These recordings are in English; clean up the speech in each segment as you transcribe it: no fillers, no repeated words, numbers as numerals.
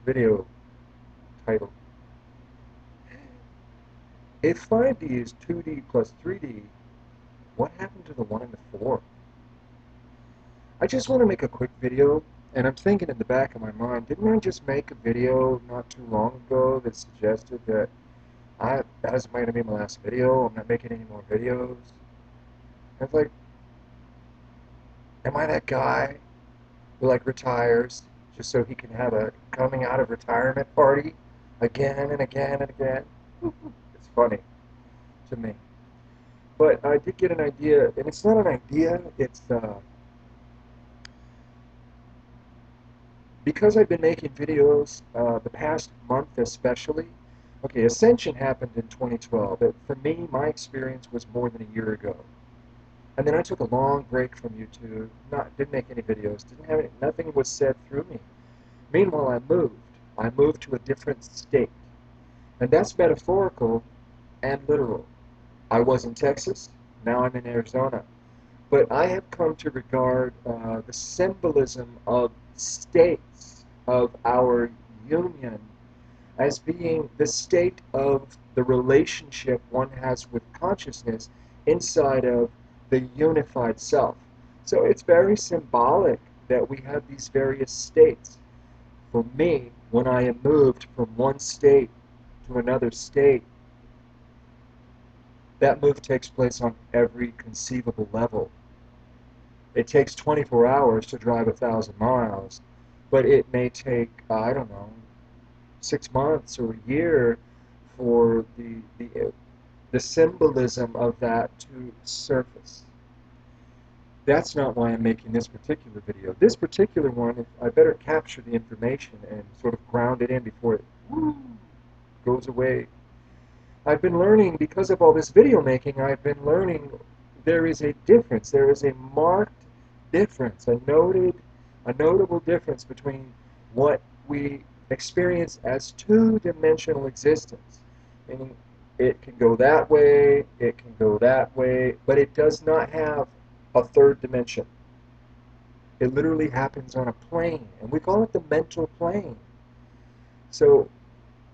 video title. If 5D is 2D plus 3D, what happened to the 1 and the 4? I just want to make a quick video, and I'm thinking in the back of my mind, didn't I just make a video not too long ago that suggested that that is going to be my last video, I'm not making any more videos? And it's like, am I that guy who like retires just so he can have a coming out of retirement party again and again and again? It's funny to me. But I did get an idea, and it's not an idea, it's because I've been making videos the past month especially. Okay, Ascension happened in 2012, but for me, my experience was more than a year ago. And then I took a long break from YouTube, didn't make any videos, nothing was said through me. Meanwhile, I moved to a different state. And that's metaphorical and literal. I was in Texas, now I'm in Arizona. But I have come to regard the symbolism of states of our union as being the state of the relationship one has with consciousness inside of the unified self. So it's very symbolic that we have these various states. For me, when I am moved from one state to another state, that move takes place on every conceivable level. It takes 24 hours to drive 1,000 miles, but it may take, I don't know, 6 months or a year for the symbolism of that to surface. That's not why I'm making this particular video. This particular one, I better capture the information and sort of ground it in before it goes away. I've been learning, because of all this video making, I've been learning there is a difference. There is a marked difference, a notable difference between what we experience as two-dimensional existence. Meaning it can go that way, it can go that way, but it does not have a third dimension. It literally happens on a plane, and we call it the mental plane. So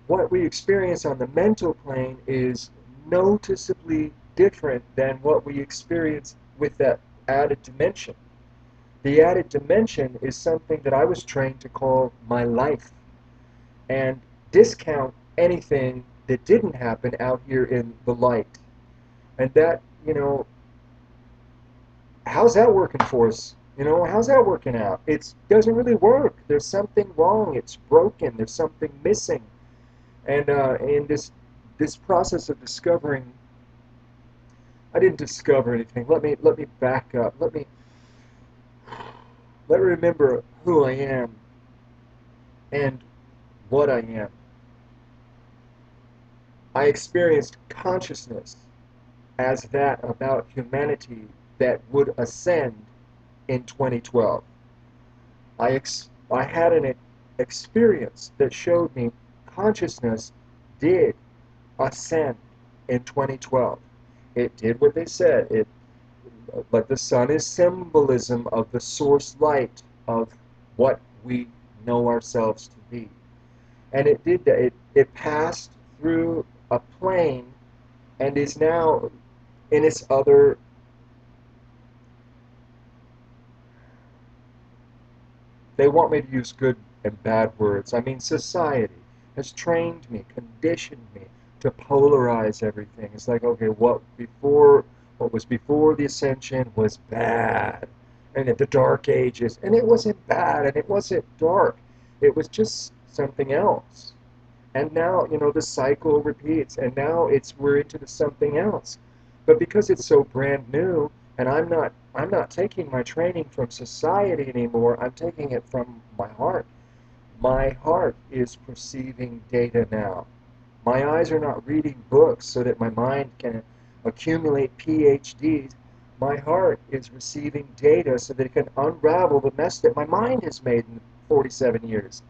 what we experience on the mental plane is noticeably different than what we experience with that added dimension. The added dimension is something that I was trained to call my life, and discount anything that didn't happen out here in the light. And that, how's that working for us? How's that working out? It doesn't really work. There's something wrong. It's broken. There's something missing. And in this process of discovering, I didn't discover anything. Let me back up. Let me remember who I am and what I am. I experienced consciousness as that about humanity that would ascend in 2012. I had an experience that showed me consciousness did ascend in 2012. It did what they said. But the sun is symbolism of the source light of what we know ourselves to be. And it did that. It passed through a plane and is now in its other. They want me to use good and bad words. I mean, society has trained me, conditioned me to polarize everything. It's like, okay, what was before the ascension was bad, and in the dark ages, and it wasn't bad, and it wasn't dark. It was just something else. And now, the cycle repeats, and now we're into the something else. But because it's so brand new, and I'm not taking my training from society anymore, I'm taking it from my heart. My heart is perceiving data now. My eyes are not reading books so that my mind can accumulate PhDs. My heart is receiving data so that it can unravel the mess that my mind has made in 47 years.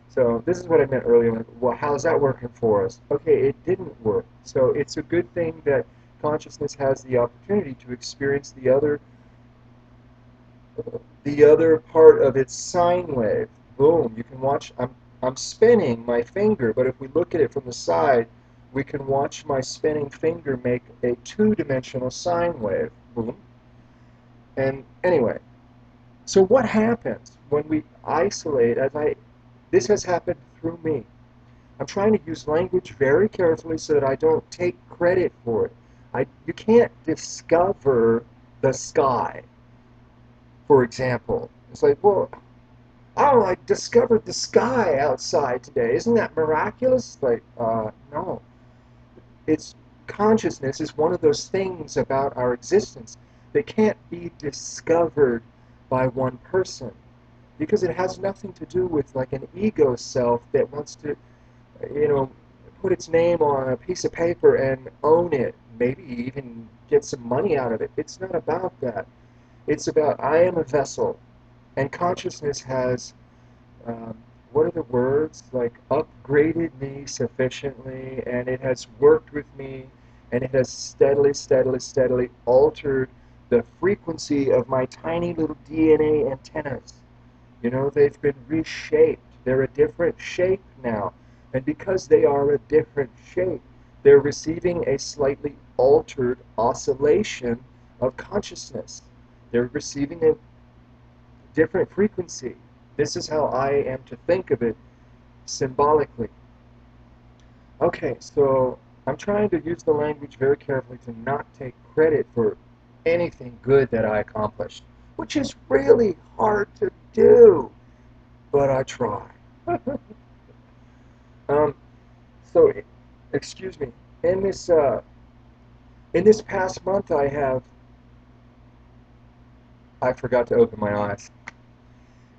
So this is what I meant earlier. Well, how's that working for us? Okay, it didn't work. So it's a good thing that consciousness has the opportunity to experience the other part of its sine wave. Boom, you can watch. I'm spinning my finger, but if we look at it from the side, we can watch my spinning finger make a two-dimensional sine wave. Boom. And anyway, so what happens when we isolate, this has happened through me. I'm trying to use language very carefully so that I don't take credit for it. You can't discover the sky, for example. It's like, well, oh, I discovered the sky outside today. Isn't that miraculous? Like, no. It's consciousness is one of those things about our existence that can't be discovered by one person because it has nothing to do with like an ego self that wants to, you know, put its name on a piece of paper and own it, maybe even get some money out of it. It's not about that. It's about I am a vessel, and consciousness has, what are the words? Like upgraded me sufficiently, and it has worked with me, and it has steadily, steadily, steadily altered the frequency of my tiny little DNA antennas. You know, they've been reshaped. They're a different shape now. And because they are a different shape, they're receiving a slightly altered oscillation of consciousness. They're receiving a different frequency. This is how I am to think of it symbolically. Okay, so I'm trying to use the language very carefully to not take credit for anything good that I accomplished, which is really hard to do, but I try. um, so, excuse me. In this past month, I forgot to open my eyes.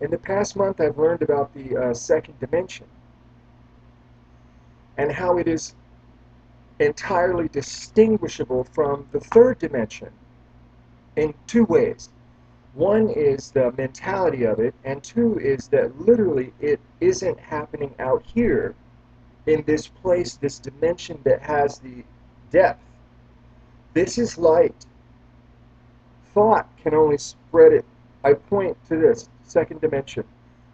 In the past month, I've learned about the second dimension and how it is entirely distinguishable from the third dimension in two ways. One is the mentality of it, and two is that literally it isn't happening out here in this place, this dimension that has the depth. This is light. Thought can only spread it. I point to this second dimension.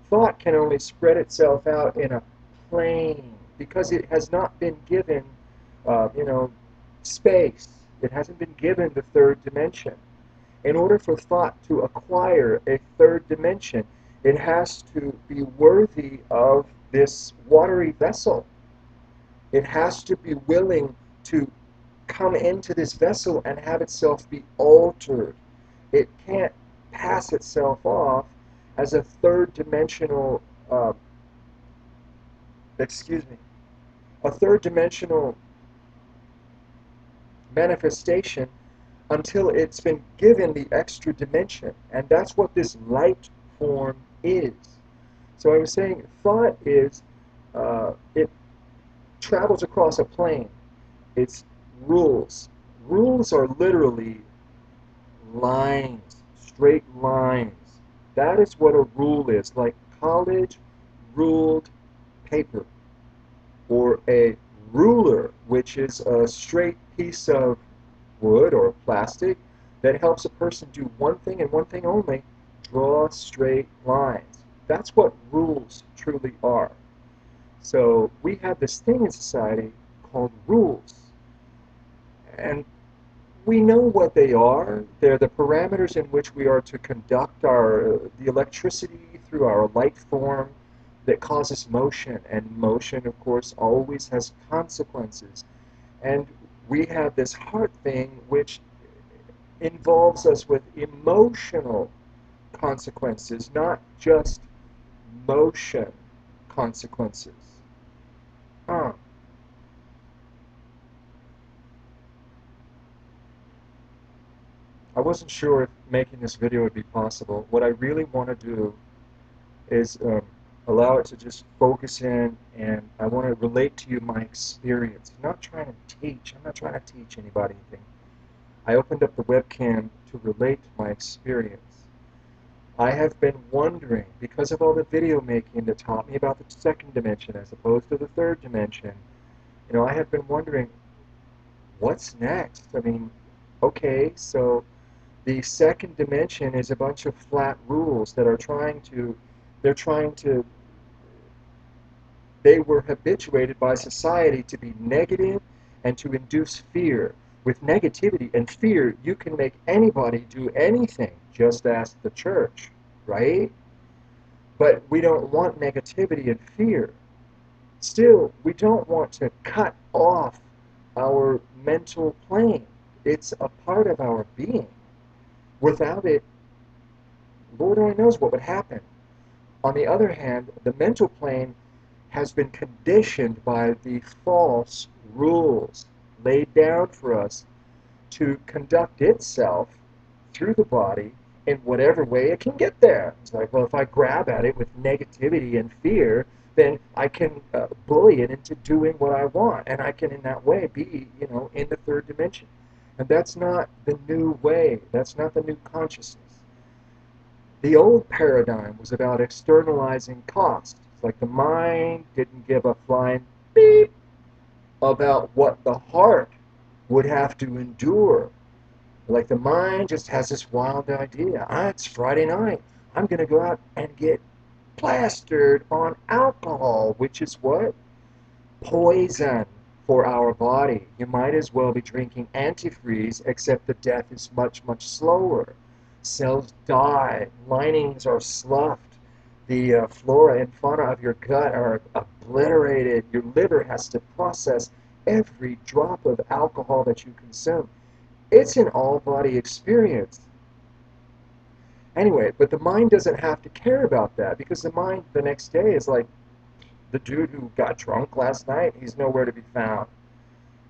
Thought can only spread itself out in a plane because it has not been given, space. It hasn't been given the third dimension. In order for thought to acquire a third dimension, it has to be worthy of this watery vessel. It has to be willing to come into this vessel and have itself be altered. It can't pass itself off as a third dimensional, a third dimensional manifestation until it's been given the extra dimension. And that's what this light form is. So I was saying thought is, it travels across a plane. It's rules. Rules are literally lines, straight lines. That is what a rule is, like college ruled paper, or a ruler, which is a straight piece of wood or plastic that helps a person do one thing and one thing only, draw straight lines. That's what rules truly are. So we have this thing in society called rules. And we know what they are. They're the parameters in which we are to conduct the electricity through our light form that causes motion. And motion, of course, always has consequences. And we have this heart thing which involves us with emotional consequences, not just motion consequences. Huh. I wasn't sure if making this video would be possible. What I really want to do is allow it to just focus in, and I want to relate to you my experience. I'm not trying to teach. I'm not trying to teach anybody anything. I opened up the webcam to relate my experience. I have been wondering, because of all the video making that taught me about the second dimension as opposed to the third dimension, I have been wondering, what's next? I mean, okay, so the second dimension is a bunch of flat rules that are they're trying to they were habituated by society to be negative and to induce fear. With negativity and fear, you can make anybody do anything. Just ask the church, right? But we don't want negativity and fear. Still, we don't want to cut off our mental plane. It's a part of our being. Without it, Lord only knows what would happen. On the other hand, the mental plane has been conditioned by the false rules laid down for us to conduct itself through the body in whatever way it can get there. It's like, well, if I grab at it with negativity and fear, then I can bully it into doing what I want, and I can in that way be, in the third dimension. And that's not the new way. That's not the new consciousness. The old paradigm was about externalizing cost. It's like the mind didn't give a flying beep about what the heart would have to endure. Like the mind just has this wild idea. It's Friday night. I'm going to go out and get plastered on alcohol, which is what? Poison for our body. You might as well be drinking antifreeze, except the death is much, much slower. Cells die. Linings are sloughed. The flora and fauna of your gut are obliterated. Your liver has to process every drop of alcohol that you consume. It's an all-body experience. Anyway, but the mind doesn't have to care about that, because the mind the next day is like, the dude who got drunk last night, he's nowhere to be found.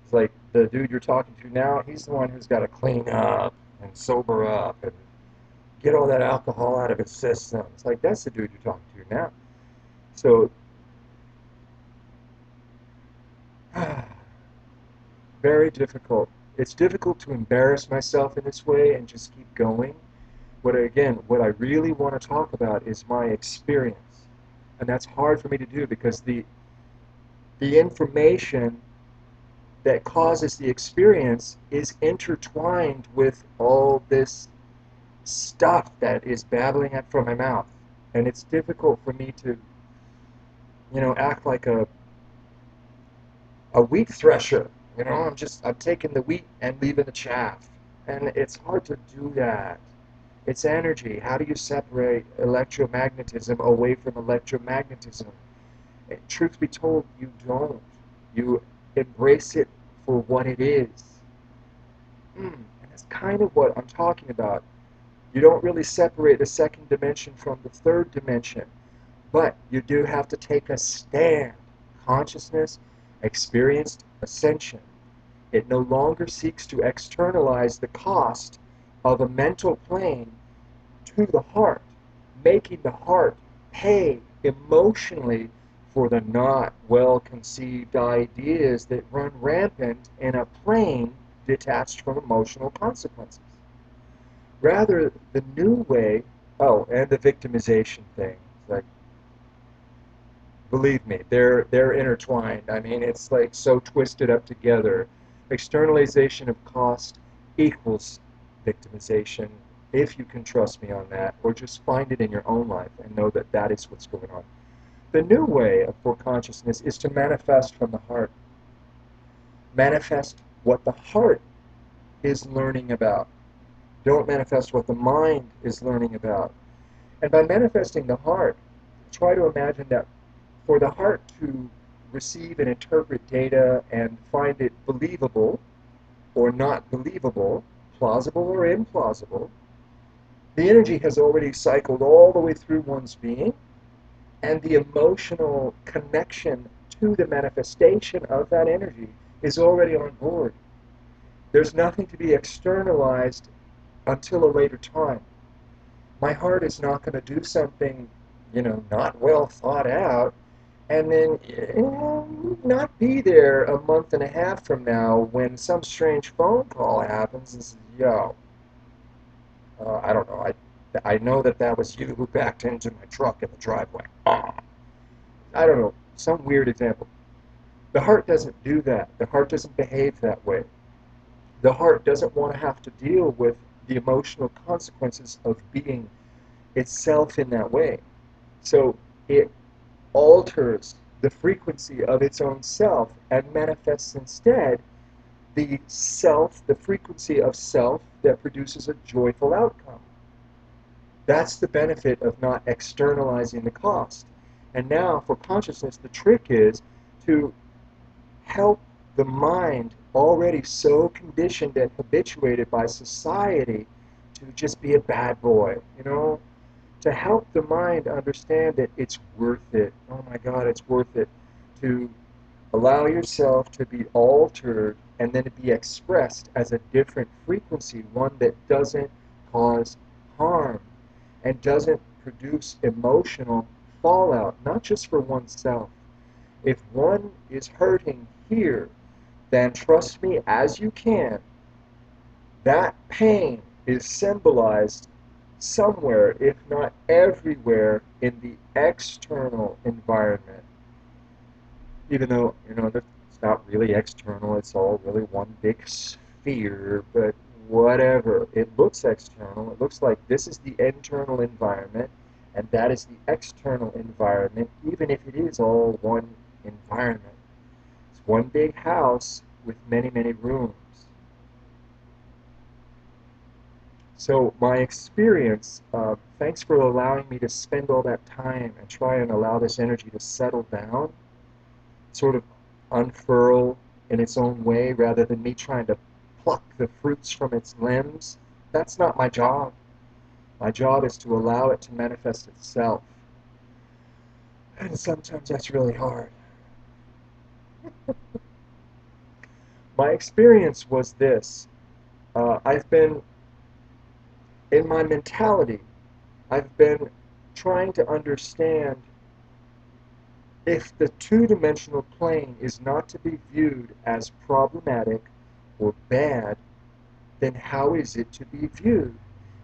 It's like the dude you're talking to now, he's the one who's got to clean up and sober up and get all that alcohol out of his system. It's like, that's the dude you're talking to now. So, very difficult. It's difficult to embarrass myself in this way and just keep going. What I really want to talk about is my experience. And that's hard for me to do, because the information that causes the experience is intertwined with all this stuff that is babbling out from my mouth. And it's difficult for me to, act like a wheat thresher. I'm taking the wheat and leaving the chaff. And it's hard to do that. It's energy. How do you separate electromagnetism away from electromagnetism? Truth be told, you don't. You embrace it for what it is. And that's kind of what I'm talking about. You don't really separate the second dimension from the third dimension, but you do have to take a stand. Consciousness experienced ascension. It no longer seeks to externalize the cost of a mental plane to the heart, making the heart pay emotionally for the not well-conceived ideas that run rampant in a plane detached from emotional consequences. Rather, the new way, and the victimization thing, like, believe me, they're intertwined. I mean, it's like so twisted up together. Externalization of cost equals victimization, if you can trust me on that, or just find it in your own life and know that that is what's going on. The new way for consciousness is to manifest from the heart. Manifest what the heart is learning about. Don't manifest what the mind is learning about. And by manifesting the heart, try to imagine that for the heart to receive and interpret data and find it believable or not believable, plausible or implausible, the energy has already cycled all the way through one's being, and the emotional connection to the manifestation of that energy is already on board. There's nothing to be externalized until a later time. My heart is not going to do something, not well thought out, and then not be there a month and a half from now when some strange phone call happens and says, yo, I don't know, I know that was you who backed into my truck in the driveway. I don't know, some weird example. The heart doesn't do that. The heart doesn't behave that way. The heart doesn't want to have to deal with the emotional consequences of being itself in that way. So it alters the frequency of its own self and manifests instead the self, the frequency of self that produces a joyful outcome. That's the benefit of not externalizing the cost. And now for consciousness, the trick is to help the mind, already so conditioned and habituated by society to just be a bad boy, to help the mind understand that it's worth it. Oh my God, it's worth it to allow yourself to be altered and then to be expressed as a different frequency, one that doesn't cause harm and doesn't produce emotional fallout, not just for oneself. If one is hurting here, then trust me as you can, that pain is symbolized somewhere, if not everywhere, in the external environment. Even though, it's not really external, it's all really one big sphere, but whatever. It looks external. It looks like this is the internal environment, and that is the external environment, even if it is all one environment. It's one big house with many, many rooms. So my experience, thanks for allowing me to spend all that time and try and allow this energy to settle down, sort of unfurl in its own way rather than me trying to pluck the fruits from its limbs. That's not my job. My job is to allow it to manifest itself. And sometimes that's really hard. My experience was this. I've been, in my mentality, I've been trying to understand if the two-dimensional plane is not to be viewed as problematic or bad, then how is it to be viewed?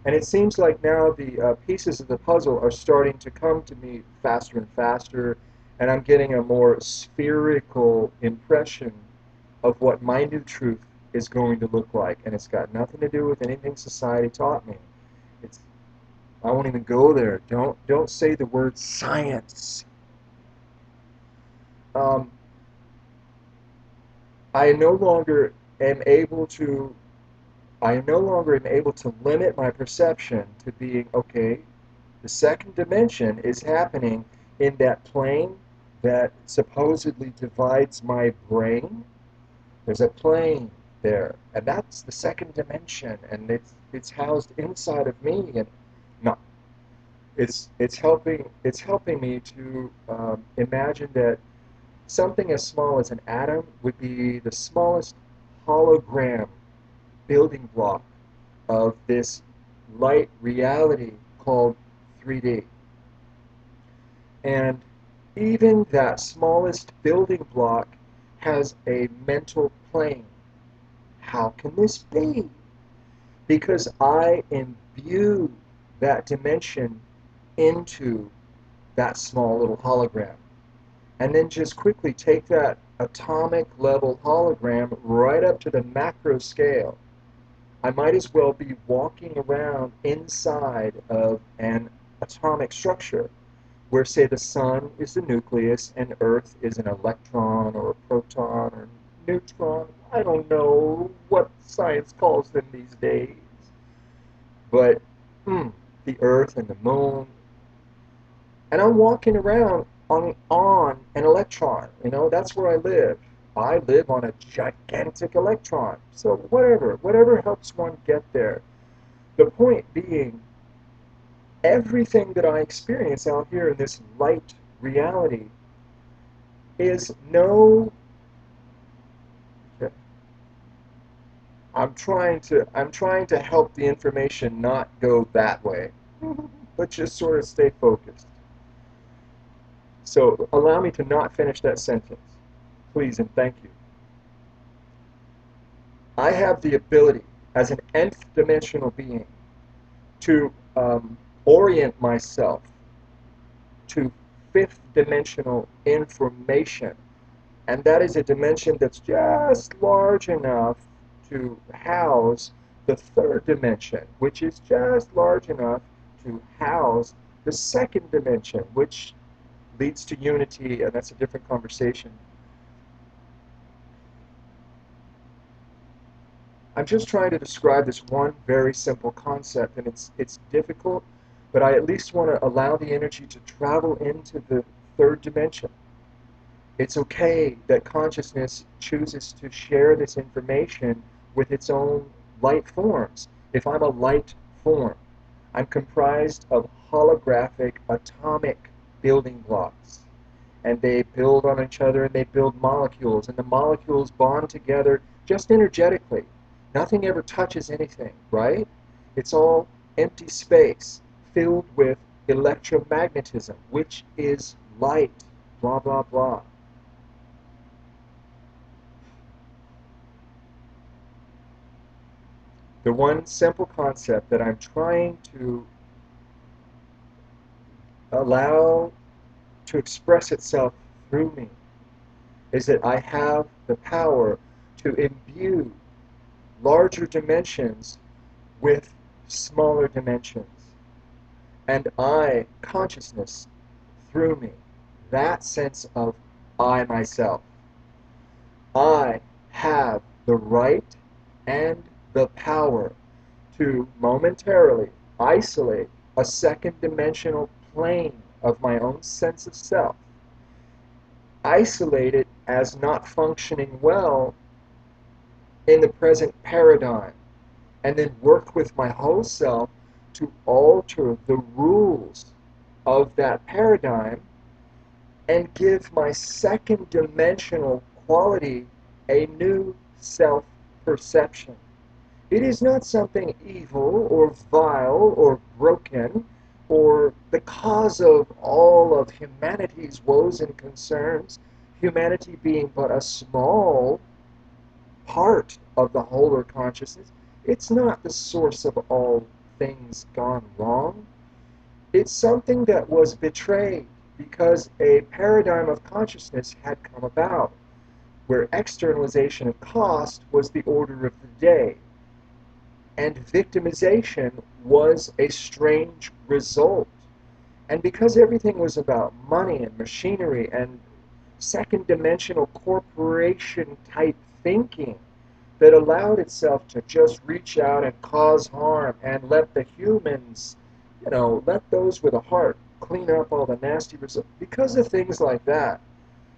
And it seems like now the pieces of the puzzle are starting to come to me faster and faster, and I'm getting a more spherical impression of what my new truth is going to look like. And it's got nothing to do with anything society taught me. I won't even go there. Don't say the word science. I no longer am able to limit my perception to being, okay, the second dimension is happening in that plane that supposedly divides my brain. There's a plane there, and that's the second dimension, and it's housed inside of me, and no, it's helping me to imagine that something as small as an atom would be the smallest hologram building block of this light reality called 3D. And even that smallest building block has a mental plane. How can this be? Because I imbue that dimension into that small little hologram. And then just quickly take that atomic level hologram right up to the macro scale. I might as well be walking around inside of an atomic structure where, say, the sun is the nucleus and Earth is an electron or a proton or neutron. I don't know what science calls them these days. But the Earth and the moon. And I'm walking around on an electron. That's where I live. I live on a gigantic electron. So whatever helps one get there. The point being, everything that I experience out here in this light reality is no. I'm trying to help the information not go that way, but just sort of stay focused. So allow me to not finish that sentence, please and thank you. I have the ability as an nth dimensional being to orient myself to fifth dimensional information, and that is a dimension that's just large enough to house the third dimension, which is just large enough to house the second dimension, which leads to unity, and that's a different conversation. I'm just trying to describe this one very simple concept, and it's difficult, but I at least want to allow the energy to travel into the third dimension. It's okay that consciousness chooses to share this information with its own light forms. If I'm a light form, I'm comprised of holographic atomic building blocks. And they build on each other and they build molecules. And the molecules bond together just energetically. Nothing ever touches anything, right? It's all empty space filled with electromagnetism, which is light, blah, blah, blah. The one simple concept that I'm trying to allow to express itself through me is that I have the power to imbue larger dimensions with smaller dimensions. And I, consciousness, through me, that sense of I myself, I have the right and the power to momentarily isolate a second dimensional plane of my own sense of self, isolate it as not functioning well in the present paradigm, and then work with my whole self to alter the rules of that paradigm and give my second dimensional quality a new self perception. It is not something evil or vile or broken or the cause of all of humanity's woes and concerns, humanity being but a small part of the whole of consciousness. It's not the source of all things gone wrong. It's something that was betrayed because a paradigm of consciousness had come about where externalization of cost was the order of the day, and victimization was a strange result. And because everything was about money and machinery and second dimensional corporation type thinking that allowed itself to just reach out and cause harm and let the humans, let those with a heart clean up all the nasty results. Because of things like that,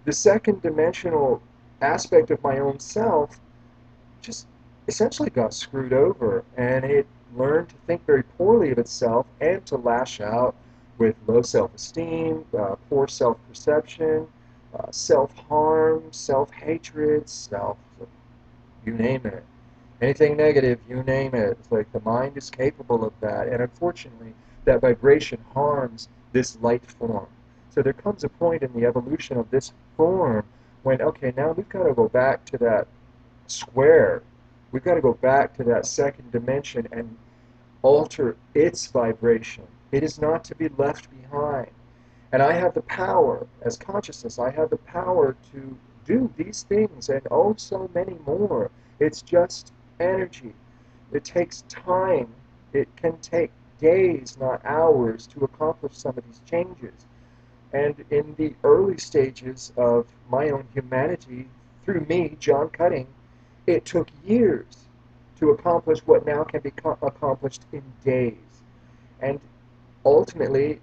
the second dimensional aspect of my own self just essentially got screwed over, and it learned to think very poorly of itself and to lash out with low self-esteem, poor self-perception, self-harm, self-hatred, you name it. Anything negative, you name it. It's like the mind is capable of that, and unfortunately, that vibration harms this light form. So there comes a point in the evolution of this form when, okay, now we've got to go back to that square. We've got to go back to that second dimension and alter its vibration. It is not to be left behind. And I have the power, as consciousness, I have the power to do these things and oh so many more. It's just energy. It takes time. It can take days, not hours, to accomplish some of these changes. And in the early stages of my own humanity, through me, John Cutting, it took years to accomplish what now can be accomplished in days. And ultimately,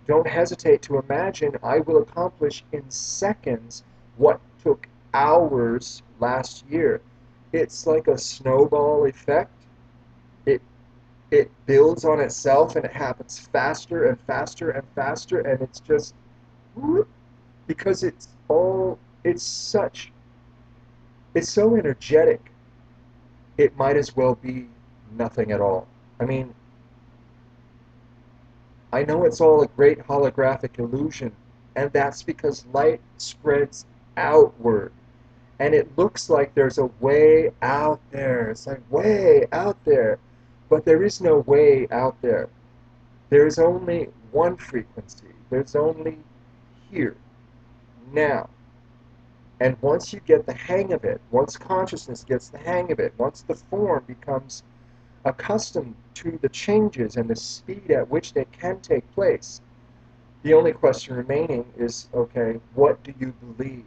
don't hesitate to imagine I will accomplish in seconds what took hours last year. It's like a snowball effect. It it builds on itself and it happens faster and faster and faster, and it's just whoop, because it's so energetic. It might as well be nothing at all. I mean, I know it's all a great holographic illusion, and that's because light spreads outward. And it looks like there's a way out there. It's like way out there. But there is no way out there. There's only one frequency. There's only here, now. And once you get the hang of it, once consciousness gets the hang of it, once the form becomes accustomed to the changes and the speed at which they can take place, The only question remaining is, okay, what do you believe?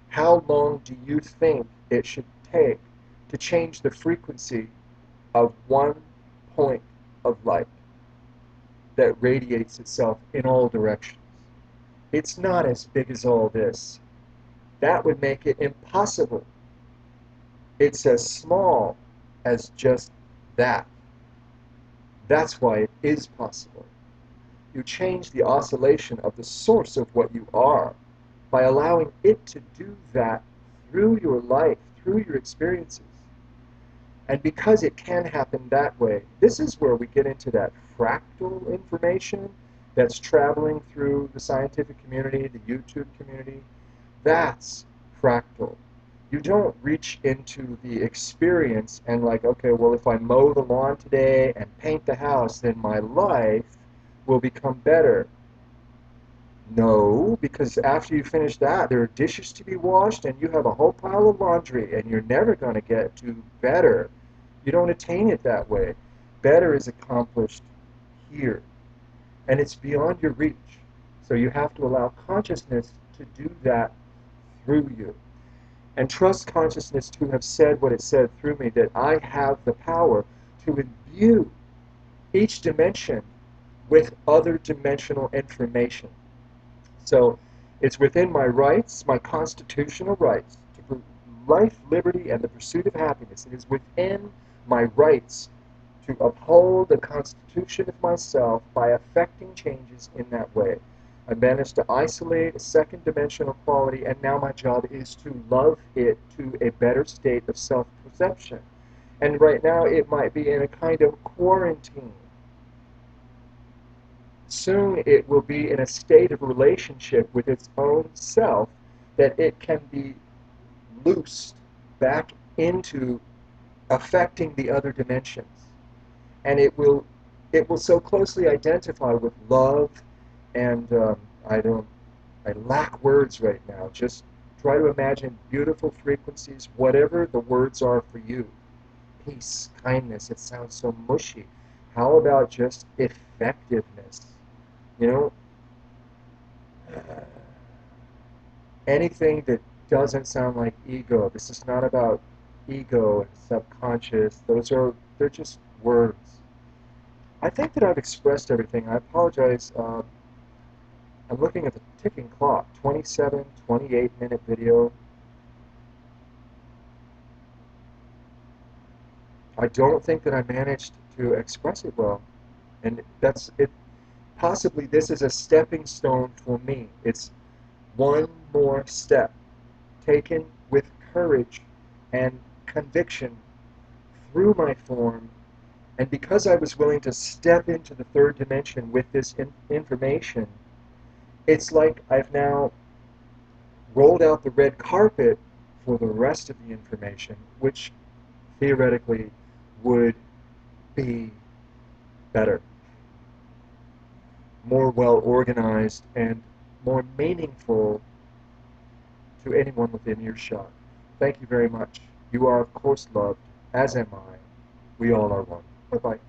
How long do you think it should take to change the frequency of one point of light that radiates itself in all directions? It's not as big as all this. That would make it impossible. It's as small as just that. That's why it is possible. You change the oscillation of the source of what you are by allowing it to do that through your life, through your experiences. And because it can happen that way, this is where we get into that fractal information that's traveling through the scientific community, the YouTube community. That's fractal. You don't reach into the experience and like, okay, well, if I mow the lawn today and paint the house, then my life will become better. No, because after you finish that, there are dishes to be washed and you have a whole pile of laundry and you're never going to get to better. You don't attain it that way. Better is accomplished here. And it's beyond your reach. So you have to allow consciousness to do that through you. And trust consciousness to have said what it said through me, that I have the power to imbue each dimension with other dimensional information. So it's within my rights, my constitutional rights, to life, liberty, and the pursuit of happiness. It is within my rights to uphold the constitution of myself by affecting changes in that way. I managed to isolate a second dimensional quality, and now my job is to love it to a better state of self-perception. And right now it might be in a kind of quarantine. Soon it will be in a state of relationship with its own self that it can be loosed back into affecting the other dimensions. And it will so closely identify with love and I lack words right now. Just try to imagine beautiful frequencies, whatever the words are for you. Peace, kindness, it sounds so mushy. How about just effectiveness? You know, anything that doesn't sound like ego. This is not about ego and subconscious. They're just words. I think that I've expressed everything. I apologize. I'm looking at the ticking clock. 27, 28-minute video. I don't think that I managed to express it well. And that's it. Possibly this is a stepping stone for me. It's one more step taken with courage and conviction through my form. And because I was willing to step into the third dimension with this information, it's like I've now rolled out the red carpet for the rest of the information, which theoretically would be better, more well organized, and more meaningful to anyone within earshot. Thank you very much. You are, of course, loved, as am I. We all are one. Bye-bye.